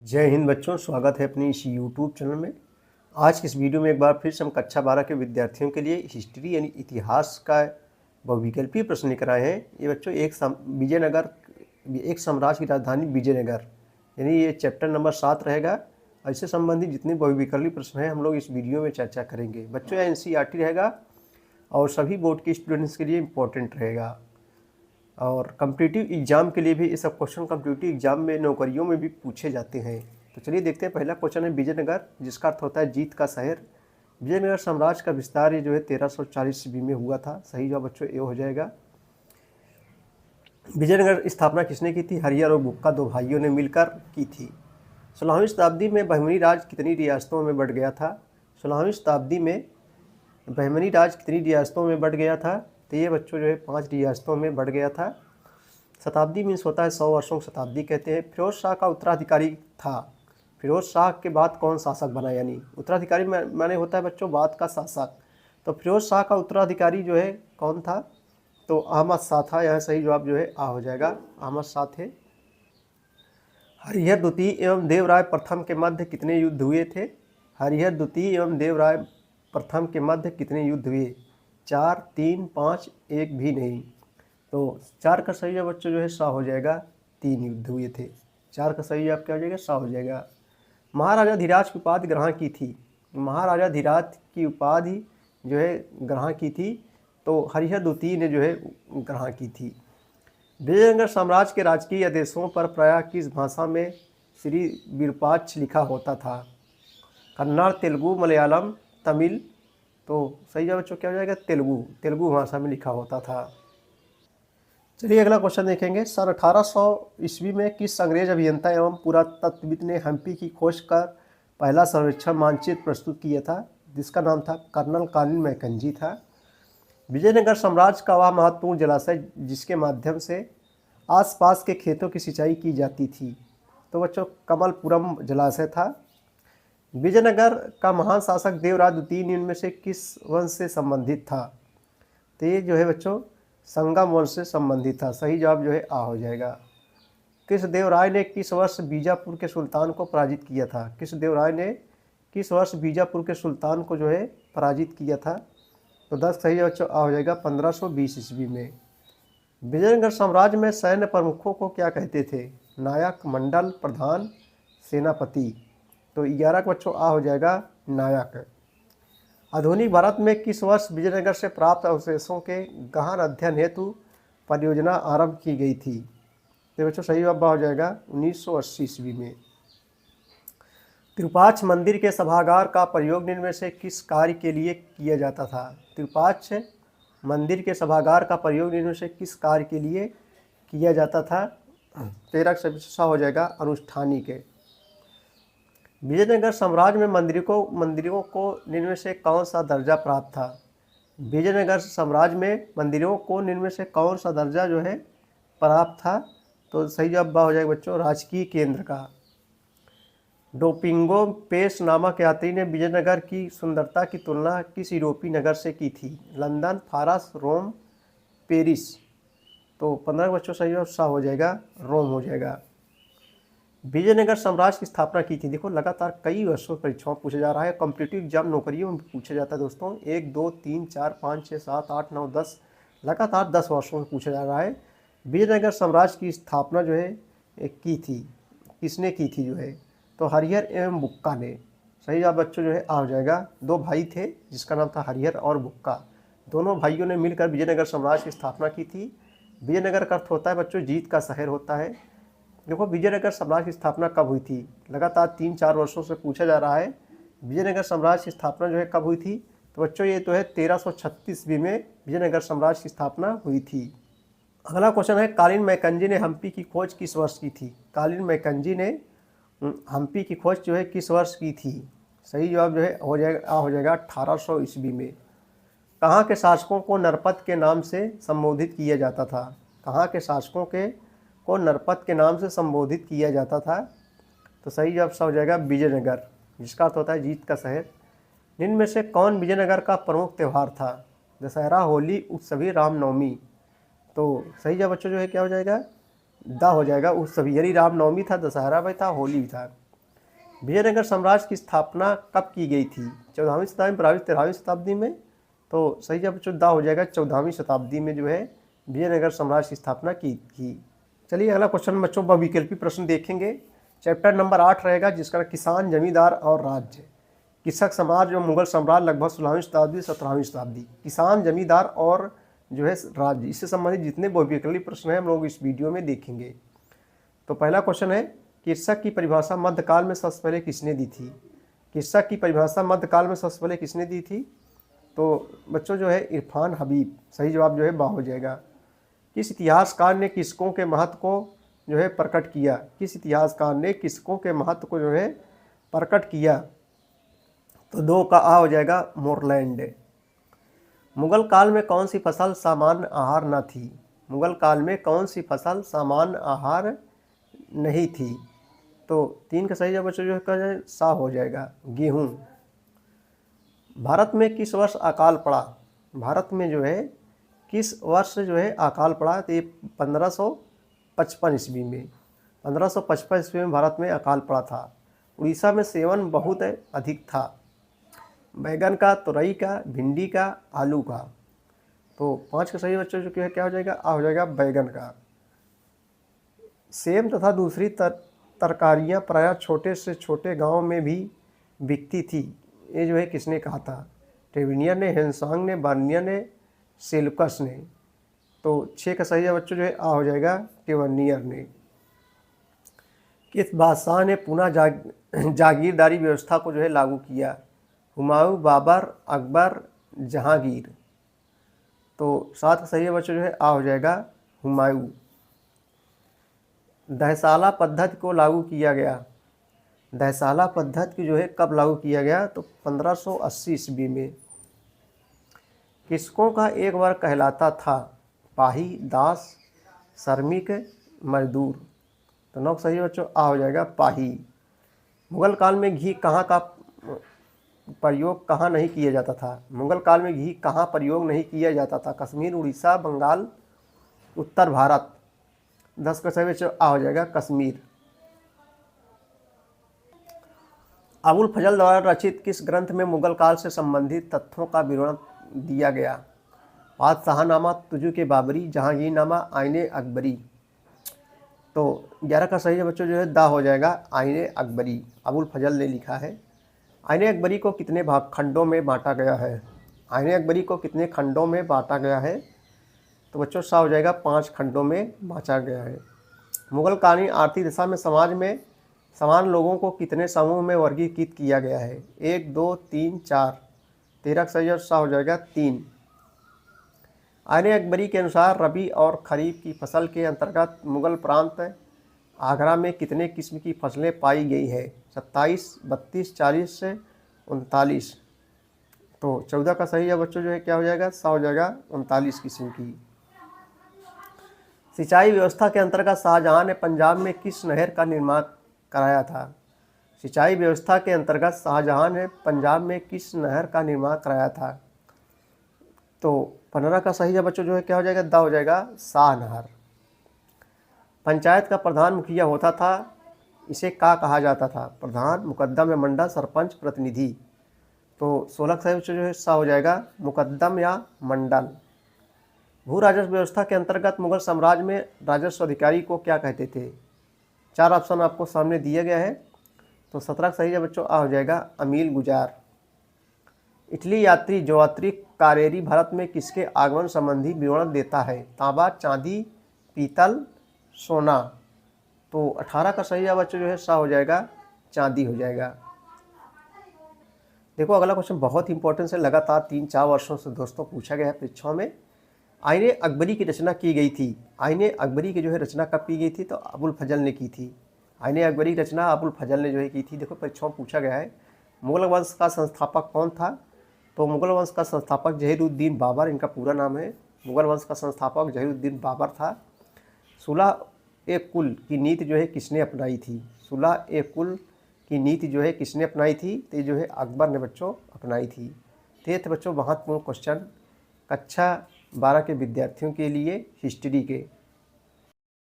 जय हिंद बच्चों, स्वागत है अपनी इस यूट्यूब चैनल में। आज की इस वीडियो में एक बार फिर से हम कक्षा 12 के विद्यार्थियों के लिए हिस्ट्री यानी इतिहास का बहुविकल्पीय प्रश्न लेकर आए हैं। ये बच्चों विजयनगर, एक साम्राज्य की राजधानी विजयनगर, यानी ये चैप्टर नंबर 7 रहेगा। इससे संबंधित जितने बहुविकल्पीय प्रश्न हैं हम लोग इस वीडियो में चर्चा करेंगे। बच्चों यह NCERT रहेगा और सभी बोर्ड के स्टूडेंट्स के लिए इम्पोर्टेंट रहेगा। और कम्पिटिटिव एग्ज़ाम के लिए भी ये सब क्वेश्चन कम्पिटिटिव एग्ज़ाम में नौकरियों में भी पूछे जाते हैं। तो चलिए देखते हैं। पहला क्वेश्चन है विजयनगर, जिसका अर्थ होता है जीत का शहर। विजयनगर साम्राज्य का विस्तार ये जो है 1340 ईस्वी में हुआ था। सही जवाब बच्चों ये हो जाएगा। विजयनगर स्थापना किसने की थी? हरिहर और बुक्का दो भाइयों ने मिलकर की थी। 16वीं शताब्दी में बहमनी राज कितनी रियासतों में बढ़ गया था? 16वीं शताब्दी में बहमनी राज कितनी रियासतों में बढ़ गया था? तो ये बच्चों जो है 5 रियासतों में बढ़ गया था। शताब्दी मीन्स होता है 100 वर्षों को शताब्दी कहते हैं। फिरोज शाह का उत्तराधिकारी था। फिरोज शाह के बाद कौन शासक बना? यानी उत्तराधिकारी माने होता है बच्चों बाद का शासक। तो फिरोज शाह का उत्तराधिकारी जो है कौन था? तो अहमद शाह था। यह सही जवाब जो है आ हो जाएगा, अहमद शाह थे। हरिहर द्वितीय एवं देवराय प्रथम के मध्य कितने युद्ध हुए थे? हरिहर द्वितीय एवं देवराय प्रथम के मध्य कितने युद्ध हुए? 4, 3, 5, एक भी नहीं। तो 4 का सही जवाब बच्चों जो है सा हो जाएगा, 3 युद्ध हुए थे। 4 का सही जवाब क्या हो जाएगा? सा हो जाएगा। महाराजा धीराज की उपाधि ग्रहण की थी। महाराजा धीराज की उपाधि जो है ग्रहण की थी तो हरिहर द्वितीय ने जो है ग्रहण की थी। विजयनगर साम्राज्य के राजकीय आदेशों पर प्रायः किस भाषा में श्री विरूपाक्ष लिखा होता था? कन्नड़, तेलुगु, मलयालम, तमिल। तो सही जवाब बच्चों क्या हो जाएगा? तेलुगु भाषा में लिखा होता था। चलिए अगला क्वेश्चन देखेंगे। सन 1800 ईस्वी में किस अंग्रेज अभियंता एवं पुरातत्वविद ने हम्पी की खोज कर पहला सर्वेक्षण मानचित्र प्रस्तुत किया था, जिसका नाम था कर्नल कॉलिन मैकेंजी था। विजयनगर साम्राज्य का वह महत्वपूर्ण जलाशय जिसके माध्यम से आसपास के खेतों की सिंचाई की जाती थी, तो बच्चों कमलपुरम जलाशय था। विजयनगर का महान शासक देवराज द्वितीय निम्न में से किस वंश से संबंधित था? तो ये जो है बच्चों संगम वंश से संबंधित था। सही जवाब जो है आ हो जाएगा। कृष्णदेवराय ने किस वर्ष बीजापुर के सुल्तान को पराजित किया था? कृष्णदेवराय ने किस वर्ष बीजापुर के सुल्तान को जो है पराजित किया था? तो 10 सही बच्चों आ हो जाएगा 1520 ईस्वी में। विजयनगर साम्राज्य में सैन्य प्रमुखों को क्या कहते थे? नायक, मंडल, प्रधान, सेनापति। तो 11 का बच्चों आ हो जाएगा नायक। आधुनिक भारत में किस वर्ष विजयनगर से प्राप्त अवशेषों के गहन अध्ययन हेतु परियोजना आरंभ की गई थी? तो बच्चों सही जवाब हो जाएगा 1980 ईस्वी में। तिरुपाक्ष मंदिर के सभागार का प्रयोग निम्न में से किस कार्य के लिए किया जाता था? तिरुपाक्ष मंदिर के सभागार का प्रयोग निम्न में से किस कार्य के लिए किया जाता था? 13 का सही हो जाएगा अनुष्ठानिक। विजयनगर साम्राज्य में मंदिरों को निम्न में से कौन सा दर्जा प्राप्त था? विजयनगर साम्राज्य में मंदिरों को निम्न में से कौन सा दर्जा जो है प्राप्त था? तो सही जवाब हो जाएगा बच्चों राजकीय केंद्र का। डोपिंगो पेस नामक यात्री ने विजयनगर की सुंदरता की तुलना किस यूरोपीय नगर से की थी? लंदन, फारस, रोम, पेरिस। तो 15 बच्चों सही जवाब सा हो जाएगा, रोम हो जाएगा। विजयनगर साम्राज्य की स्थापना की थी। देखो लगातार कई वर्षों परीक्षाओं पूछा जा रहा है, कॉम्पिटिटिव एग्जाम नौकरियों में पूछा जाता है दोस्तों। 1, 2, 3, 4, 5, 6, 7, 8, 9, 10 लगातार 10 वर्षों में पूछा जा रहा है। विजयनगर साम्राज्य की स्थापना जो है की थी, किसने की थी जो है? तो हरिहर एवं बुक्का ने। सही जवाब बच्चों जो है आ हो जाएगा। 2 भाई थे जिसका नाम था हरिहर और बुक्का। दोनों भाइयों ने मिलकर विजयनगर साम्राज्य की स्थापना की थी। विजयनगर का अर्थ होता है बच्चों जीत का शहर होता है। देखो विजयनगर साम्राज्य की स्थापना कब हुई थी? लगातार 3-4 वर्षों से पूछा जा रहा है विजयनगर साम्राज्य की स्थापना जो है कब हुई थी? तो बच्चों ये तो है 1336 ईस्वी में विजयनगर साम्राज्य की स्थापना हुई थी। अगला क्वेश्चन है कॉलिन मैकेंजी ने हम्पी की खोज किस वर्ष की थी? कॉलिन मैकेंजी ने हम्पी की खोज जो है किस वर्ष की थी? सही जवाब जो है हो जाएगा 1800 ईस्वी में। कहाँ के शासकों को नरपत के नाम से संबोधित किया जाता था? कहाँ के शासकों को नरपत के नाम से संबोधित किया जाता था? तो सही जवाब सा हो जाएगा विजयनगर, जिसका अर्थ होता है जीत का शहर। निम्न में से कौन विजयनगर का प्रमुख त्यौहार था? दशहरा, होली, उत्सवी, रामनवमी। तो सही जवाब बच्चों जो है क्या हो जाएगा? दा हो जाएगा उत्सवी, यानी रामनवमी था, दशहरा भी था, होली भी था। विजयनगर साम्राज्य की स्थापना कब की गई थी? 14वीं शताब्दी में, 12वीं 13वीं शताब्दी में? तो सही जवाब बच्चों दा हो जाएगा 14वीं शताब्दी में जो है विजयनगर साम्राज्य की स्थापना की थी। चलिए अगला क्वेश्चन बच्चों बहुविकल्पी प्रश्न देखेंगे। चैप्टर नंबर 8 रहेगा जिसका किसान, जमींदार और राज्य। कृषक समाज और मुगल सम्राट लगभग 16वीं शताब्दी 17वीं शताब्दी। किसान, जमींदार और जो है राज्य, इससे संबंधित जितने बहुविकल्पी प्रश्न हैं हम लोग इस वीडियो में देखेंगे। तो पहला क्वेश्चन है, कृषक की परिभाषा मध्यकाल में सबसे पहले किसने दी थी? कृषक की परिभाषा मध्यकाल में सबसे पहले किसने दी थी? तो बच्चों जो है इरफान हबीब। सही जवाब जो है बा हो जाएगा। किस इतिहासकार ने कृषकों के महत्व को जो है प्रकट किया? किस इतिहासकार ने कृषकों के महत्व को जो है प्रकट किया? तो 2 का आ हो जाएगा मोरलैंड। मुगल काल में कौन सी फसल सामान्य आहार न थी? मुगल काल में कौन सी फसल सामान्य आहार नहीं थी? तो 3 का सही जवाब बच्चों जो है सा हो जाएगा, गेहूँ। भारत में किस वर्ष अकाल पड़ा? भारत में जो है किस वर्ष जो है अकाल पड़ा? तो ये 1555 ईस्वी में, 1555 ईस्वी में भारत में अकाल पड़ा था। उड़ीसा में सेवन बहुत अधिक था। बैगन का, तुरई का, भिंडी का, आलू का। तो 5 का सही बच्चों जो है क्या हो जाएगा? आ हो जाएगा बैगन का। सेम तथा दूसरी तरकारियाँ प्रायः छोटे से छोटे गांव में भी बिकती थी, ये जो है किसने कहा था? ट्रेविनियर ने, हेनसांग ने, बार्नियर ने, सेल्यूकस ने। तो 6 का सही बच्चों जो है आ हो जाएगा टेवर्नियर ने। किस बादशाह ने पुनः जागीरदारी व्यवस्था को जो है लागू किया? हुमायूं, बाबर, अकबर, जहांगीर। तो 7 का सही बच्चों जो है आ हो जाएगा हुमायूं। दहसाला पद्धति को लागू किया गया? दहसाला पद्धति जो है कब लागू किया गया? तो 1580 ईस्वी में। किसकों का एक वर्ग कहलाता था? पाही, दास, श्रमिक, मजदूर। तो 9 सही बच्चों आ हो जाएगा पाही। मुगल काल में घी कहाँ का प्रयोग कहाँ नहीं किया जाता था? मुगल काल में घी कहाँ प्रयोग नहीं किया जाता था? कश्मीर, उड़ीसा, बंगाल, उत्तर भारत। 10 का सही बच्चों आ हो जाएगा कश्मीर। अबुल फजल द्वारा रचित किस ग्रंथ में मुगल काल से संबंधित तथ्यों का विवरण दिया गया? बादशाहनामा, तुजुक बाबरी, जहांगीरनामा, आईने अकबरी। तो 11 का सही बच्चों जो है दा हो जाएगा आईने अकबरी। अबुल फजल ने लिखा है। आईने अकबरी को कितने खंडों में बांटा गया है? आईने अकबरी को कितने खंडों में बांटा गया है? तो बच्चों सा हो जाएगा 5 खंडों में बांटा गया है। मुगल कालीन आर्थिक दशा में समाज में समान लोगों को कितने समूह में वर्गीकृत किया गया है? 1, 2, 3, 4। 13 का सही सा हो जाएगा 3। आईने अकबरी के अनुसार रबी और खरीफ की फसल के अंतर्गत मुगल प्रांत आगरा में कितने किस्म की फसलें पाई गई है? 27, 32, 40 से 39। तो 14 का सही है बच्चों जो है क्या हो जाएगा? सा हो जाएगा 39 किस्म की। सिंचाई व्यवस्था के अंतर्गत शाहजहां ने पंजाब में किस नहर का निर्माण कराया था? सिंचाई व्यवस्था के अंतर्गत शाहजहां ने पंजाब में किस नहर का निर्माण कराया था? तो 15 का सही है बच्चों जो है क्या हो जाएगा? दा हो जाएगा शाह नहर। पंचायत का प्रधान मुखिया होता था, इसे क्या कहा जाता था? प्रधान, मुकद्दम या मंडल, सरपंच, प्रतिनिधि। तो 16 का सही बच्चों जो है सा हो जाएगा मुकद्दम या मंडल। भू राजस्व व्यवस्था के अंतर्गत मुगल साम्राज्य में राजस्व अधिकारी को क्या कहते थे? 4 ऑप्शन आपको सामने दिया गया है। तो 17 सही है बच्चों आ हो जाएगा अमील गुजार। इटली यात्री ज्योत्री कारेरी भारत में किसके आगमन संबंधी विवरण देता है? तांबा, चांदी, पीतल, सोना। तो 18 का सही है बच्चों जो है सा हो जाएगा चांदी हो जाएगा। देखो अगला क्वेश्चन बहुत इंपॉर्टेंट है, लगातार 3-4 वर्षों से दोस्तों पूछा गया है परीक्षाओं में। आईने अकबरी की रचना की गई थी। आईने अकबरी की जो है रचना कब की गई थी? तो अबुल फजल ने की थी। आईने अकबरी की रचना अबुल फजल ने जो है की थी। देखो परीक्षाओं में पूछा गया है मुगल वंश का संस्थापक कौन था? तो मुगल वंश का संस्थापक जहीरुद्दीन बाबर, इनका पूरा नाम है। मुगल वंश का संस्थापक जहीरुद्दीन बाबर था। सुलह-ए-कुल की नीति जो है किसने अपनाई थी? सुलह-ए-कुल की नीति जो है किसने अपनाई थी? तो जो है अकबर ने बच्चों अपनाई थी। तो ये थे बच्चों महत्वपूर्ण क्वेश्चन कक्षा 12 के विद्यार्थियों के लिए हिस्ट्री के।